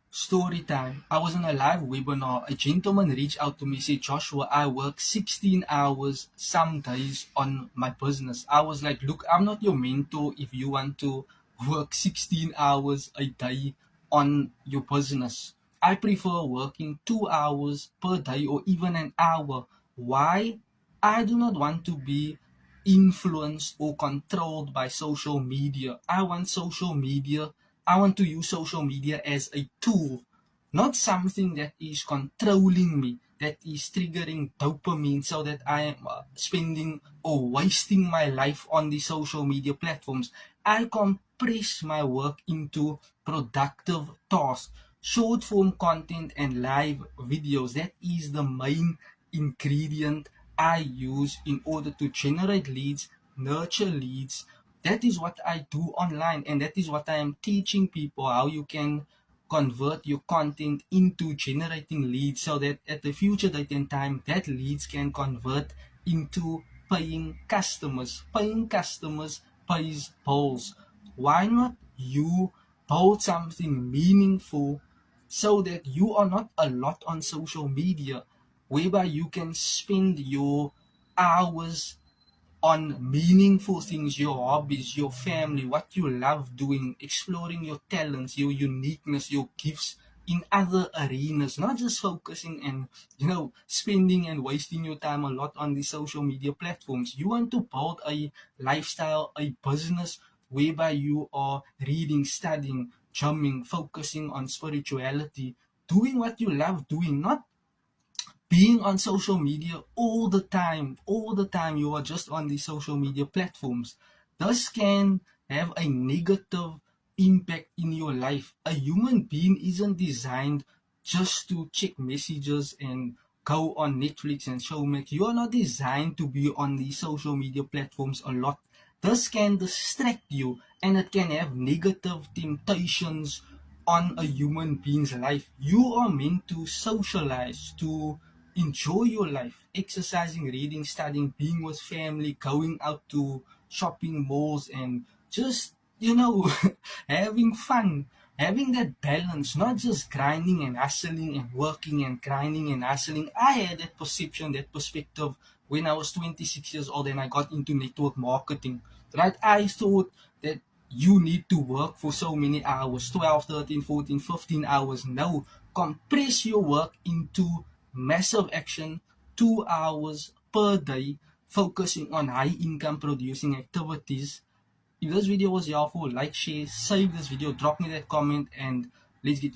Story time. I was on a live webinar. A gentleman reached out to me, said, Joshua, I work 16 hours some days on my business. I was like, look, I'm not your mentor if you want to work 16 hours a day on your business. I prefer working 2 hours per day or even an hour. Why? I do not want to be influenced or controlled by social media. I want to use social media as a tool, not something that is controlling me, that is triggering dopamine so that I am spending or wasting my life on the social media platforms. I compress my work into productive tasks, short form content, and live videos. That is the main ingredient I use in order to generate leads, nurture leads. That is what I do online, and that is what I am teaching people, how you can convert your content into generating leads so that at the future date and time that leads can convert into paying customers. Paying customers pays bills. Why not you build something meaningful so that you are not a lot on social media, whereby you can spend your hours on meaningful things, your hobbies, your family, what you love doing, exploring your talents, your uniqueness, your gifts in other arenas, not just focusing and spending and wasting your time a lot on the social media platforms. You want to build a lifestyle, a business whereby you are reading, studying, drumming, focusing on spirituality, doing what you love doing, not being on social media all the time you are just on the social media platforms. This can have a negative impact in your life. A human being isn't designed just to check messages and go on Netflix and Showmax. You are not designed to be on the social media platforms a lot. This can distract you and it can have negative temptations on a human being's life. You are meant to socialize, to enjoy your life, exercising, reading, studying, being with family, going out to shopping malls, and just, having fun, having that balance, not just grinding and hustling and working and grinding and hustling. I had that perception, that perspective when I was 26 years old and I got into network marketing. Right? I thought that you need to work for so many hours, 12, 13, 14, 15 hours. No, compress your work into massive action, 2 hours per day, focusing on high income producing activities. If this video was helpful, like, share, save this video, drop me that comment, and let's get